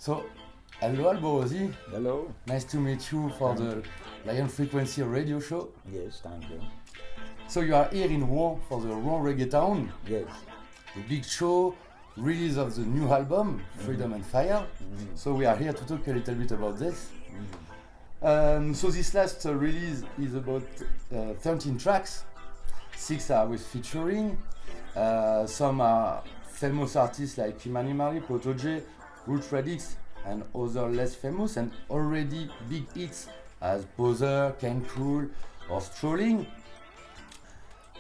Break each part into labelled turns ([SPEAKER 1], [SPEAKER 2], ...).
[SPEAKER 1] So, hello Alborosie.
[SPEAKER 2] Hello.
[SPEAKER 1] Nice to meet you for the Lion Frequency radio show.
[SPEAKER 2] Yes, thank you.
[SPEAKER 1] So you are here in Rouen for the Rouen Reggae Town,
[SPEAKER 2] Yes.
[SPEAKER 1] the big show, release of the new album, Freedom and Fire. So we are here to talk a little bit about this. So this last release is about 13 tracks. 6 are with featuring. Some are famous artists like Imani Mari, Proto J, Root Radix, and other less famous and already big hits as Poser, Ken Cool, or Strolling.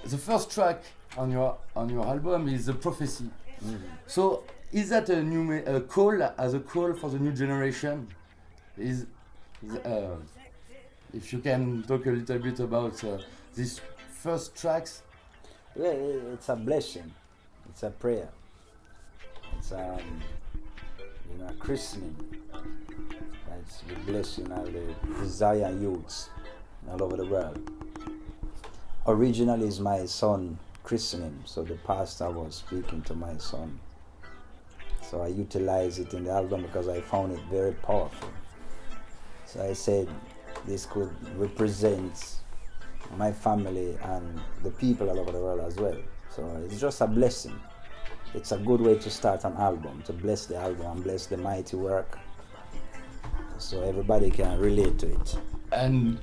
[SPEAKER 1] The first track on your album is The Prophecy. So is that a new a call for the new generation? Is if you can talk a little bit about these first tracks.
[SPEAKER 2] Yeah, it's a blessing. It's a prayer. It's a christening. That's the blessing of the Zion youths all over the world. Originally, is my son christening, so the pastor was speaking to my son. So I utilized it in the album because I found it very powerful. So I said this could represent my family and the people all over the world as well. So it's just a blessing. It's a good way to start an album, to bless the album and bless the mighty work, so everybody can relate to it.
[SPEAKER 1] And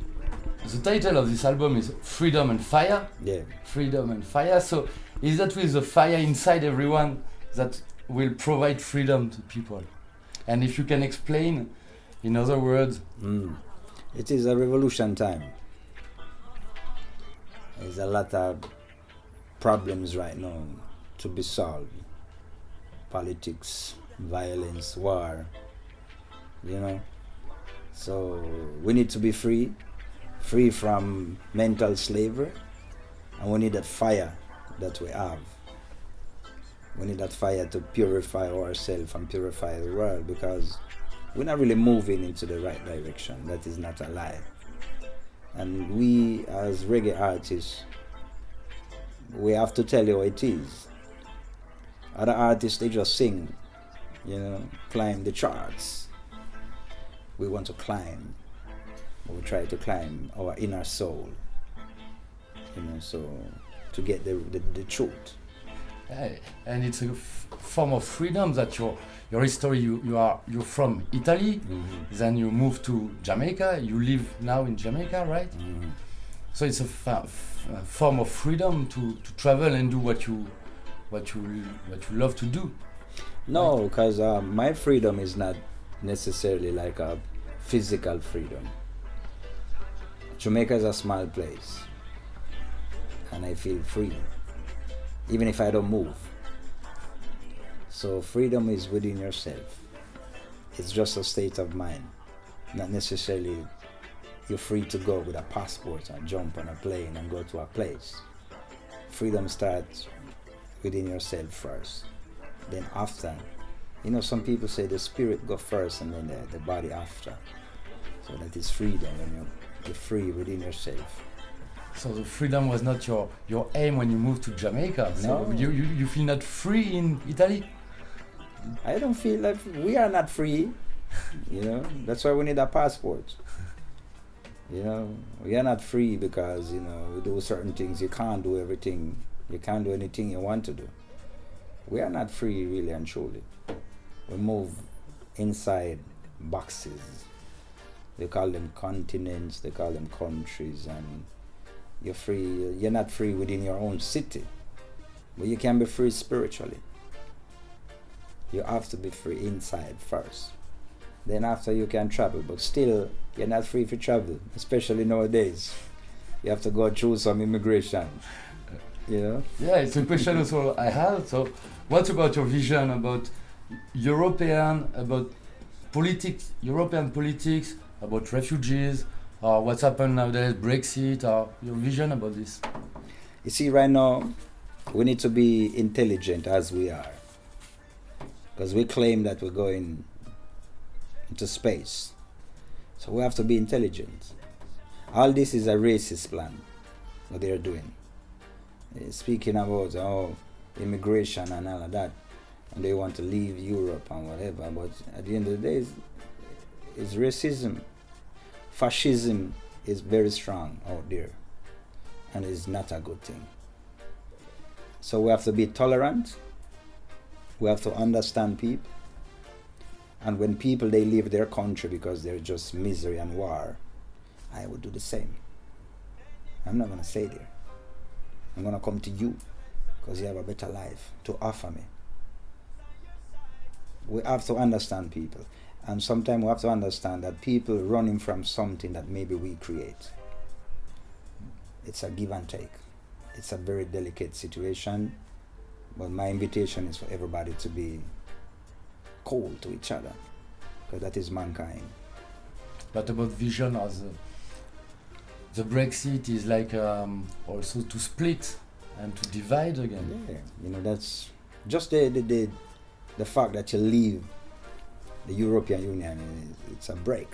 [SPEAKER 1] the title of this album is Freedom and Fire.
[SPEAKER 2] Yeah.
[SPEAKER 1] Freedom and Fire. So is that with the fire inside everyone that will provide freedom to people? And if you can explain, in other words.
[SPEAKER 2] It is a revolution time. There's a lot of problems right now to be solved. Politics, violence, war, So we need to be free from mental slavery, and we need that fire that we have. We need that fire to purify ourselves and purify the world, because we're not really moving into the right direction. That is not a lie. And we as reggae artists, we have to tell you how it is. Other artists, they just sing, climb the charts. We want to climb. We try to climb our inner soul, so to get the truth.
[SPEAKER 1] And it's a form of freedom that your history, you're from Italy, then you moved to Jamaica, you live now in Jamaica, right? So it's a form of freedom to travel and do what you love to do.
[SPEAKER 2] No, because my freedom is not necessarily like a physical freedom. Jamaica is a small place, and I feel free, even if I don't move. So freedom is within yourself. It's just a state of mind, not necessarily you're free to go with a passport and jump on a plane and go to a place. Freedom starts within yourself first. Then after, some people say the spirit go first and then the body after. So that is freedom, when you're free within yourself.
[SPEAKER 1] So the freedom was not your aim when you moved to Jamaica. So
[SPEAKER 2] No.
[SPEAKER 1] you feel not free in Italy?
[SPEAKER 2] I don't feel like we are not free. That's why we need a passport. We are not free because, we do certain things. You can't do everything. You can't do anything you want to do. We are not free, really and truly. We move inside boxes. They call them continents, they call them countries, and you're free. You're not free within your own city, but you can be free spiritually. You have to be free inside first. Then after you can travel, but still you're not free for travel, especially nowadays. You have to go through some immigration.
[SPEAKER 1] Yeah, it's a question also I have. So what about your vision about European politics, about refugees, or what's happened nowadays, Brexit, or your vision about this?
[SPEAKER 2] You see, right now, we need to be intelligent as we are. Because we claim that we're going into space. So we have to be intelligent. All this is a racist plan, what they're doing. Speaking about immigration and all of that, and they want to leave Europe and whatever. But at the end of the day, it's racism. Fascism is very strong out there, and it's not a good thing. So we have to be tolerant. We have to understand people. And when people, they leave their country because they're just misery and war, I would do the same. I'm not going to stay there. I'm going to come to you because you have a better life to offer me. We have to understand people. And sometimes we have to understand that people running from something that maybe we create. It's a give and take. It's a very delicate situation. But my invitation is for everybody to be cold to each other, because that is mankind.
[SPEAKER 1] But about vision as the Brexit is like also to split and to divide again.
[SPEAKER 2] Yeah, you know, that's just the fact that you leave the European Union. It's a break.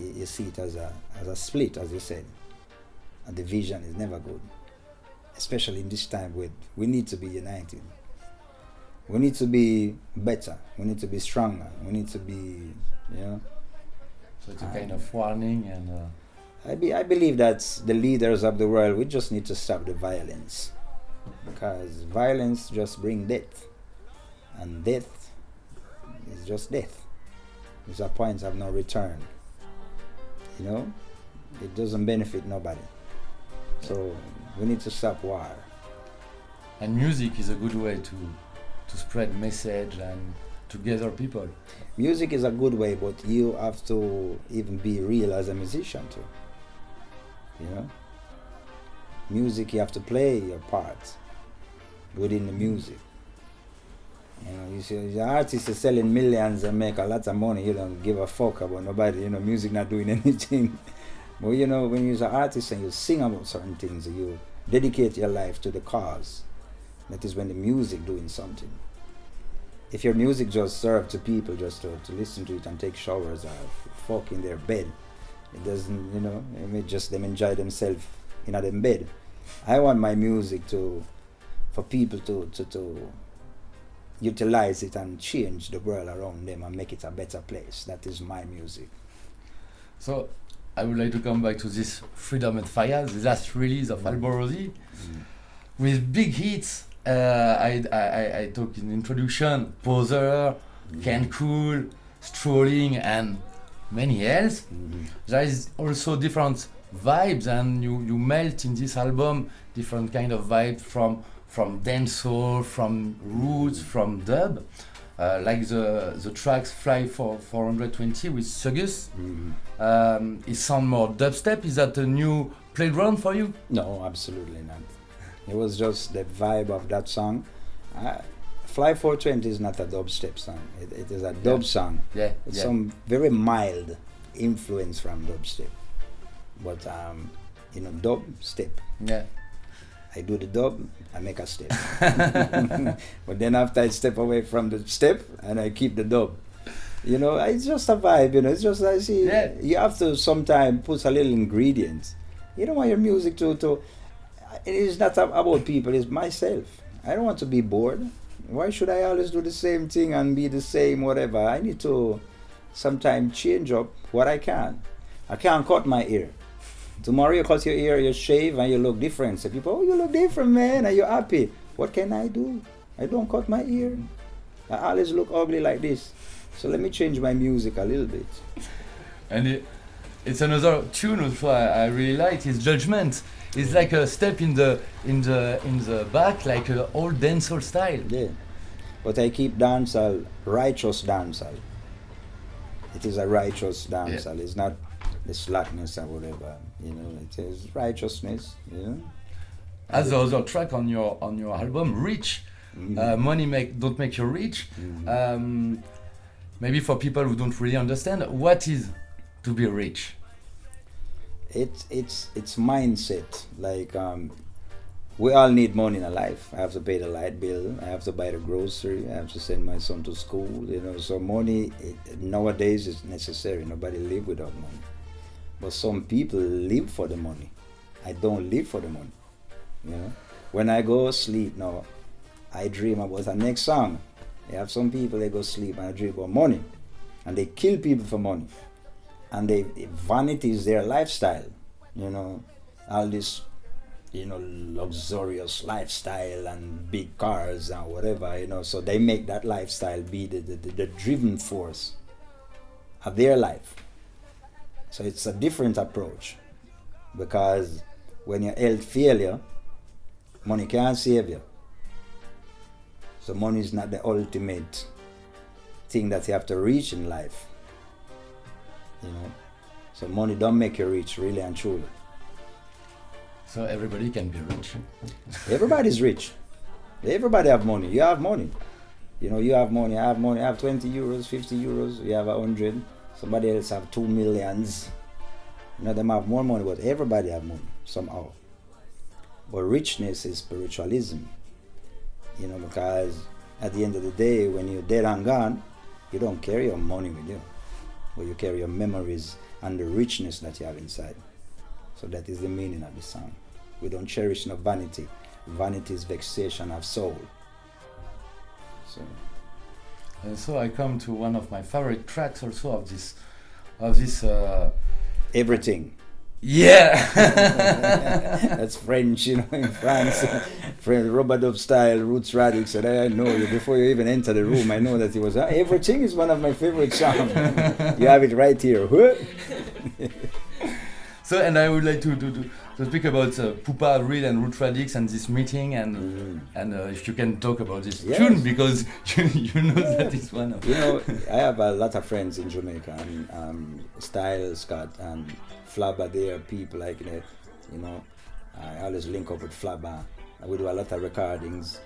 [SPEAKER 2] You see it as a split, as you said. A division is never good, especially in this time where we need to be united. We need to be better. We need to be stronger. We need to be, you know.
[SPEAKER 1] So it's a kind of warning, and
[SPEAKER 2] I believe that the leaders of the world, we just need to stop the violence, because violence just brings death, and death is just death. There's a point of no return. You know, it doesn't benefit nobody. So we need to stop war.
[SPEAKER 1] And music is a good way to spread message and to gather people.
[SPEAKER 2] Music is a good way, but you have to even be real as a musician too. You know, music, you have to play your part within the music. You know, you see the artist is selling millions and make a lot of money. You don't give a fuck about nobody. You know, music not doing anything. But you know, when you're an artist and you sing about certain things, you dedicate your life to the cause. That is when the music doing something. If your music just serves to people just to listen to it and take showers or fuck in their bed, it doesn't, you know, it may just them enjoy themselves in their bed. I want my music for people to utilize it and change the world around them and make it a better place. That is my music.
[SPEAKER 1] So I would like to come back to this Freedom and Fire, the last release of Alborosie, with big hits. I talked in the introduction, Poser, Can Cool, Strolling, and many else. There is also different vibes, and you melt in this album different kind of vibes from dancehall, from roots, from dub. Like the tracks Fly for 420 with Sugus. It sound more dubstep. Is that a new playground for you?
[SPEAKER 2] No, absolutely not. It was just the vibe of that song. Fly 420 is not a dubstep song. It is a dub song.
[SPEAKER 1] Yeah.
[SPEAKER 2] It's some very mild influence from dubstep. But you know, dub step.
[SPEAKER 1] Yeah.
[SPEAKER 2] I do the dub, I make a step. But then after I step away from the step and I keep the dub. You know, it's just a vibe, you know, it's just, I see, you have to sometimes put a little ingredients. You don't want your music to it is not about people, it's myself. I don't want to be bored. Why should I always do the same thing and be the same whatever? I need to sometimes change up what I can. I can't cut my hair. Tomorrow you cut your hair, you shave, and you look different. So people, oh, you look different, man, and you're happy. What can I do? I don't cut my hair. I always look ugly like this. So let me change my music a little bit.
[SPEAKER 1] And it's another tune which I really like. Is Judgment. It's like a step in the back, like an old dancehall style.
[SPEAKER 2] Yeah, but I keep dancehall, righteous dancehall. It is a righteous dancehall. It's not the slackness or whatever, you know. It is righteousness, you know.
[SPEAKER 1] As the other track on your album, Rich, Money don't make you rich. Maybe for people who don't really understand, what is to be rich?
[SPEAKER 2] It's mindset. Like we all need money in our life. I have to pay the light bill. I have to buy the grocery. I have to send my son to school. You know, so money nowadays is necessary. Nobody live without money. But some people live for the money. I don't live for the money. You know, when I go sleep now, I dream about the next song. You have some people, they go sleep and I dream about money. And they kill people for money. And vanity is their lifestyle. You know, all this, you know, luxurious lifestyle and big cars and whatever, you know. So they make that lifestyle be the driven force of their life. So it's a different approach. Because when your health fail you, money can't save you. So money is not the ultimate thing that you have to reach in life. You know? So money don't make you rich, really and truly.
[SPEAKER 1] So everybody can be rich.
[SPEAKER 2] Everybody's rich. Everybody have money. You have money. You know, you have money, I have money. I have 20 euros, 50 euros, you have 100. Somebody else have 2 millions. You know, them have more money, but everybody have money somehow. But richness is spiritualism. You know, because at the end of the day, when you're dead and gone, you don't carry your money with you. But you carry your memories and the richness that you have inside. So that is the meaning of the song. We don't cherish no vanity. Vanity is vexation of soul.
[SPEAKER 1] So I come to one of my favorite tracks also of this.
[SPEAKER 2] Everything.
[SPEAKER 1] Yeah.
[SPEAKER 2] That's French, you know, in France. French rub-a-dub style, Roots Radics. And I know you before you even enter the room. I know that it was Everything is one of my favorite songs. You have it right here.
[SPEAKER 1] So, and I would like to speak about Pupa, Real and Root Radix and this meeting and if you can talk about this tune because you know that it's one of...
[SPEAKER 2] You know, I have a lot of friends in Jamaica and Style, Scott and Flabba, they are people like that, you know. I always link up with Flabba. We do a lot of recordings.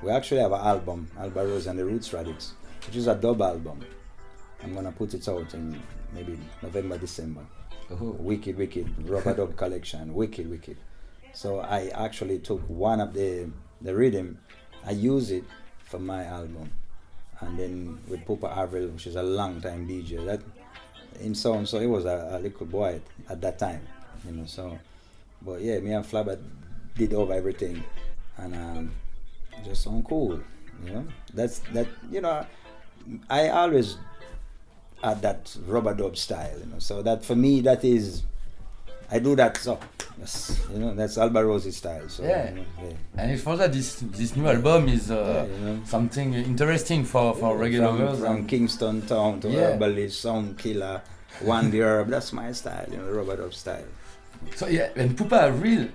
[SPEAKER 2] We actually have an album, Alborosie and the Roots Radix, which is a dub album. I'm going to put it out in maybe November, December.
[SPEAKER 1] Oh.
[SPEAKER 2] Wicked rub-a-dub collection, wicked. So I actually took one of the rhythm, I use it for my album, and then with Pupa Avril, which is a long time DJ, that in sound, so it was a little boy at that time, you know. So, but yeah, me and Flabba did over everything, and just sound cool, you know. That you know, I always at that rub-a-dub style, you know. So that for me, that is, I do that. So yes, you know, that's Alborosie style. So
[SPEAKER 1] yeah.
[SPEAKER 2] You know, yeah.
[SPEAKER 1] And for that, this new album is
[SPEAKER 2] you know,
[SPEAKER 1] something interesting for regular lovers.
[SPEAKER 2] From Kingston Town to Herbalist, Sound Killer, One the Herb. That's my style, you know, rub-a-dub style.
[SPEAKER 1] So yeah, and Pupa Real,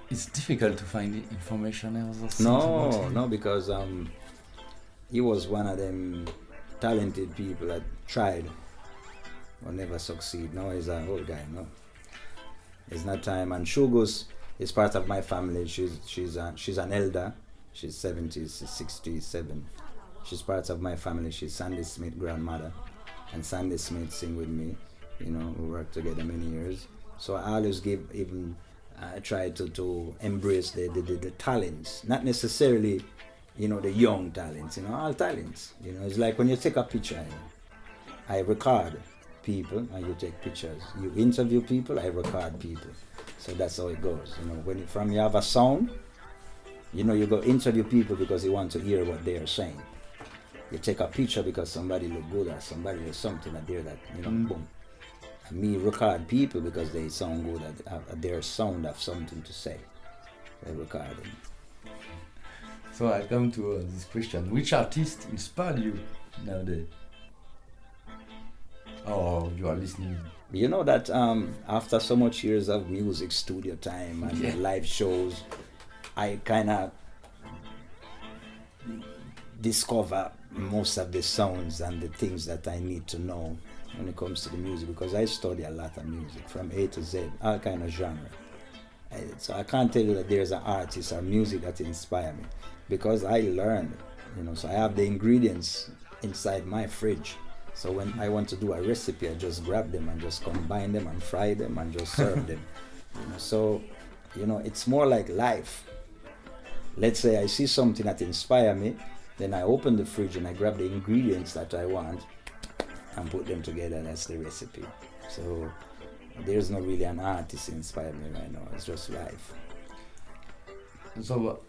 [SPEAKER 1] it's difficult to find information else.
[SPEAKER 2] No, because he was one of them talented people that tried or never succeed. No, he's an old guy, no. It's not time. And Shugus is part of my family. She's an elder. She's 70, 67. She's part of my family. She's Sandy Smith's grandmother. And Sandy Smith sing with me. You know, we worked together many years. So I always try to embrace the talents. Not necessarily, you know, the young talents, you know, all talents. You know, it's like when you take a picture, you know, I record people and you take pictures. You interview people, I record people. So that's how it goes. You know, when you have a sound, you know, you go interview people because you want to hear what they are saying. You take a picture because somebody look good or somebody or something that they're that, you know, boom. And me record people because they sound good at their sound have something to say. I record them.
[SPEAKER 1] So I come to this question: which artist inspired you nowadays? Oh, you are listening.
[SPEAKER 2] You know that after so much years of music studio time and live shows, I kind of discover most of the sounds and the things that I need to know when it comes to the music, because I study a lot of music from A to Z, all kind of genre. So I can't tell you that there's an artist or music that inspire me, because I learned, you know. So I have the ingredients inside my fridge. So when I want to do a recipe, I just grab them and just combine them and fry them and just serve them. You know, so, you know, it's more like life. Let's say I see something that inspires me, then I open the fridge and I grab the ingredients that I want and put them together. That's the recipe. So there's not really an artist inspiring me right now. It's just life.
[SPEAKER 1] So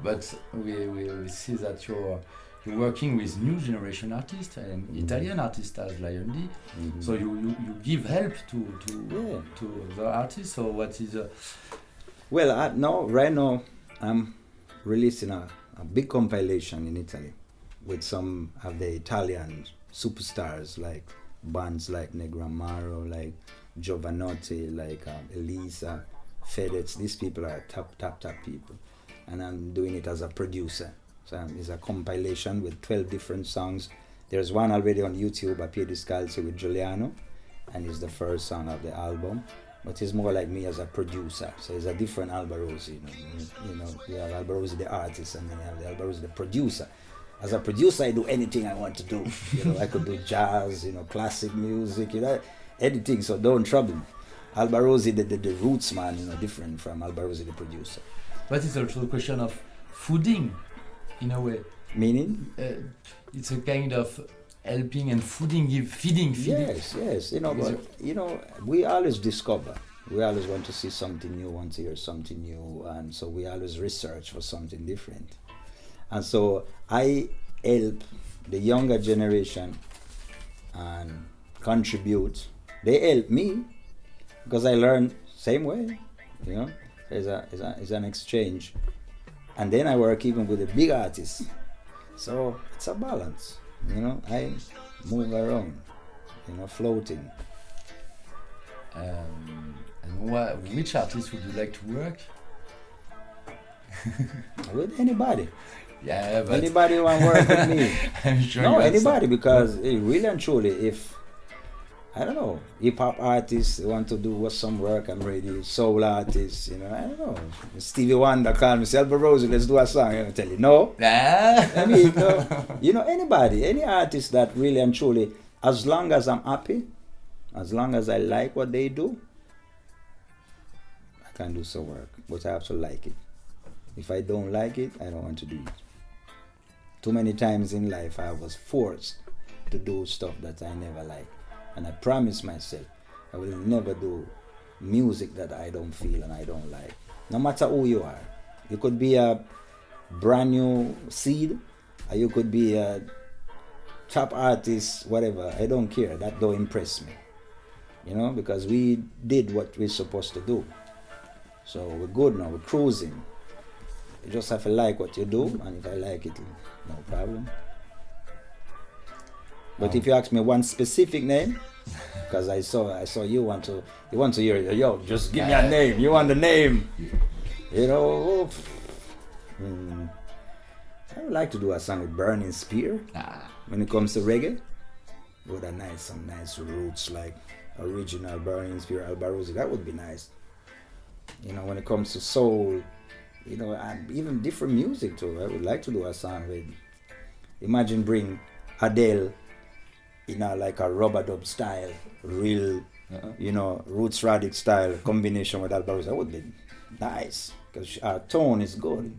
[SPEAKER 1] but we see that you're working with new generation artists and Italian artists as Lion D. So you give help to the artists. So what is
[SPEAKER 2] well, right now I'm releasing a big compilation in Italy with some of the Italian superstars, like bands like Negramaro, like Giovanotti, like Elisa, Fedez. These people are top people, and I'm doing it as a producer. So it's a compilation with 12 different songs. There's one already on YouTube, A Piedi Scalzi with Giuliano, and it's the first song of the album. But it's more like me as a producer. So it's a different Alborosie. You know, you have Alborosie the artist, and then you have the Alborosie the producer. As a producer, I do anything I want to do. You know, I could do jazz, you know, classic music, you know, anything. So don't trouble me. Alborosie the roots man, you know, different from Alborosie the producer.
[SPEAKER 1] But it's also a question of fooding, in a way.
[SPEAKER 2] Meaning?
[SPEAKER 1] It's a kind of helping and feeding.
[SPEAKER 2] Yes. You know, but you know, we always discover. We always want to see something new, want to hear something new, and so we always research for something different. And so I help the younger generation and contribute. They help me because I learn same way. You know, it's an exchange, and then I work even with the big artists. So it's a balance. You know, I move around, you know, floating.
[SPEAKER 1] And which artist would you like to work?
[SPEAKER 2] With anybody.
[SPEAKER 1] Yeah, but
[SPEAKER 2] anybody who want to work with me.
[SPEAKER 1] I'm sure
[SPEAKER 2] no, anybody, because really and truly, if I don't know, hip hop artists want to do some work, I'm ready. Soul artists, you know, I don't know. Stevie Wonder called me, say, Alborosie, let's do a song. I'm tell you, no. I mean, you know, anybody, any artist that really and truly, as long as I'm happy, as long as I like what they do, I can do some work, but I have to like it. If I don't like it, I don't want to do it. Too many times in life, I was forced to do stuff that I never liked. And I promised myself I will never do music that I don't feel and I don't like. No matter who you are. You could be a brand new seed, or you could be a top artist, whatever. I don't care. That don't impress me. You know, because we did what we're supposed to do. So we're good now, we're cruising. You just have to like what you do, and if I like it, no problem. But if you ask me one specific name, because I saw you want to hear, yo, just give me a name. You want the name, you know? I would like to do a song with Burning Spear. When it comes to reggae, with some nice roots like original Burning Spear, Alborosie. That would be nice. You know, when it comes to soul, you know, and even different music too. I would like to do a song with. Imagine bring Adele. You know, like a rubber dub style, real, you know, roots radic style combination with Alborosie. That would be nice because our tone is good.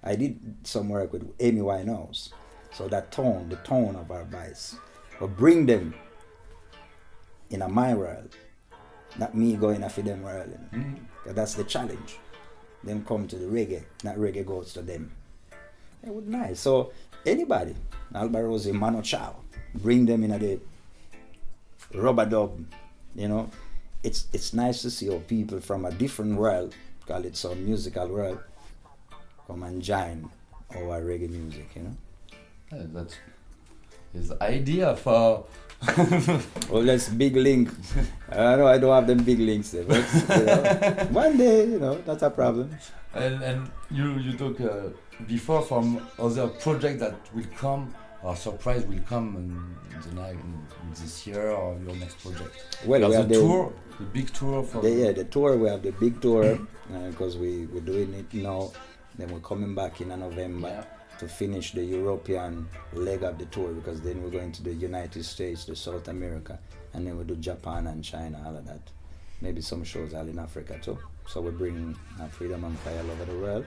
[SPEAKER 2] I did some work with Amy Winehouse, so that tone, the tone of our voice, but bring them in my world, not me going after them world. You know? That's the challenge. Them come to the reggae, not reggae goes to them. It would be nice. So anybody, Alborosie, Mano Chao. Bring them in the rubber dub, you know. It's nice to see how people from a different world, call it some musical world, come and join our reggae music, you know.
[SPEAKER 1] That's his idea for.
[SPEAKER 2] Well, that's big link. I know I don't have them big links there, but you know, one day, you know, that's a problem.
[SPEAKER 1] And you talk before from other projects that will come. Or surprise will come in this year or your next project.
[SPEAKER 2] Well, we have
[SPEAKER 1] the big tour for
[SPEAKER 2] the tour. We have the big tour because we're doing it now. Then we're coming back in November to finish the European leg of the tour, because then we're going to the United States, the South America, and then we'll do Japan and China, all of that. Maybe some shows all in Africa too. So we're bringing Freedom and Fire all over the world.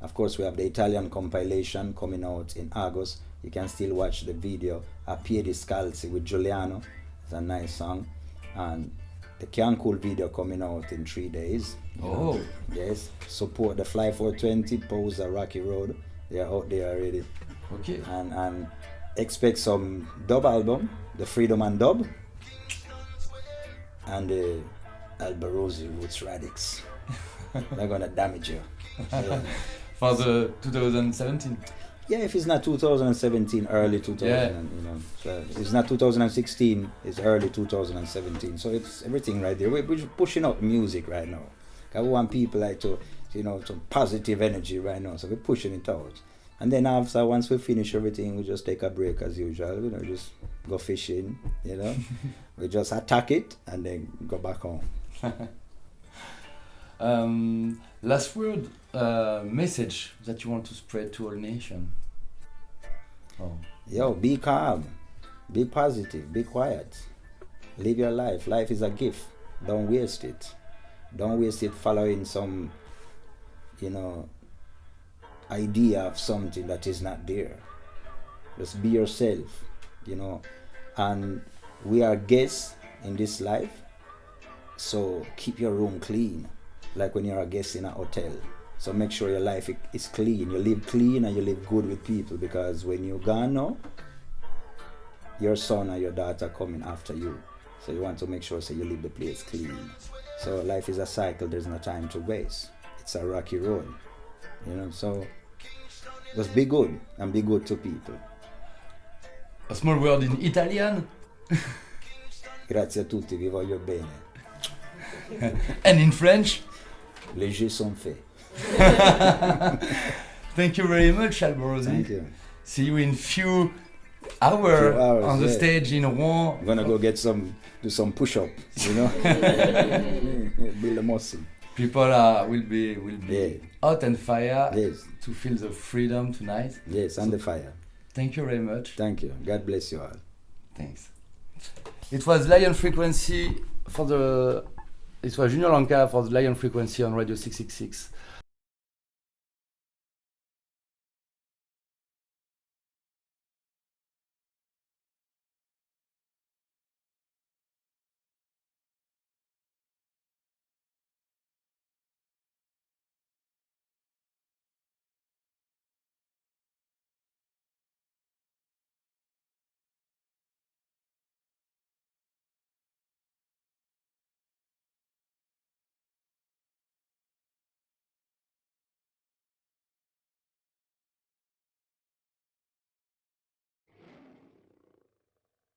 [SPEAKER 2] Of course, we have the Italian compilation coming out in August. You can still watch the video, A Piedi Scalzi with Giuliano. It's a nice song. And The Can Cool video coming out in 3 days.
[SPEAKER 1] Oh.
[SPEAKER 2] Yes. Support the Fly 420, Pose the Rocky Road. They are out there already.
[SPEAKER 1] Okay.
[SPEAKER 2] And expect some dub album, the Freedom and Dub, and the Alborosie Roots Radix. They're gonna damage you. Yeah.
[SPEAKER 1] For the 2017.
[SPEAKER 2] Yeah, if it's not 2017, early 2000,
[SPEAKER 1] Yeah.
[SPEAKER 2] you know. So if it's not 2016, it's early 2017. So it's everything right there. We're pushing out music right now. 'Cause we want people like to, you know, some positive energy right now. So we're pushing it out. And then after, once we finish everything, we just take a break as usual. You know, just go fishing, you know. We just attack it and then go back home.
[SPEAKER 1] Last word, message that you want to spread to all nation. Oh.
[SPEAKER 2] Yo, be calm, be positive, be quiet. Live your life. Life is a gift. Don't waste it. Don't waste it following some, you know, idea of something that is not there. Just be yourself, you know. And we are guests in this life, so keep your room clean, like when you're a guest in a hotel. So make sure your life is clean. You live clean and you live good with people, because when you're gone now, your son or your daughter coming after you. So you want to make sure you leave the place clean. So life is a cycle. There's no time to waste. It's a rocky road, you know. So just be good and be good to people.
[SPEAKER 1] A small word in Italian.
[SPEAKER 2] Grazie a tutti, vi voglio bene.
[SPEAKER 1] And in French.
[SPEAKER 2] Les jeux sont faits.
[SPEAKER 1] Thank you very much, Alborosie.
[SPEAKER 2] Thank you.
[SPEAKER 1] See you in few hours on the
[SPEAKER 2] yeah.
[SPEAKER 1] stage in Rouen.
[SPEAKER 2] I'm gonna go do some push-up, you know. Build a muscle.
[SPEAKER 1] People will be
[SPEAKER 2] Yeah.
[SPEAKER 1] hot and fire
[SPEAKER 2] Yes.
[SPEAKER 1] to feel the freedom tonight.
[SPEAKER 2] Yes, and the fire.
[SPEAKER 1] Thank you very much.
[SPEAKER 2] Thank you. God bless you all.
[SPEAKER 1] Thanks. It was Lion Frequency it was Junior Lanka for the Lion Frequency on Radio 666.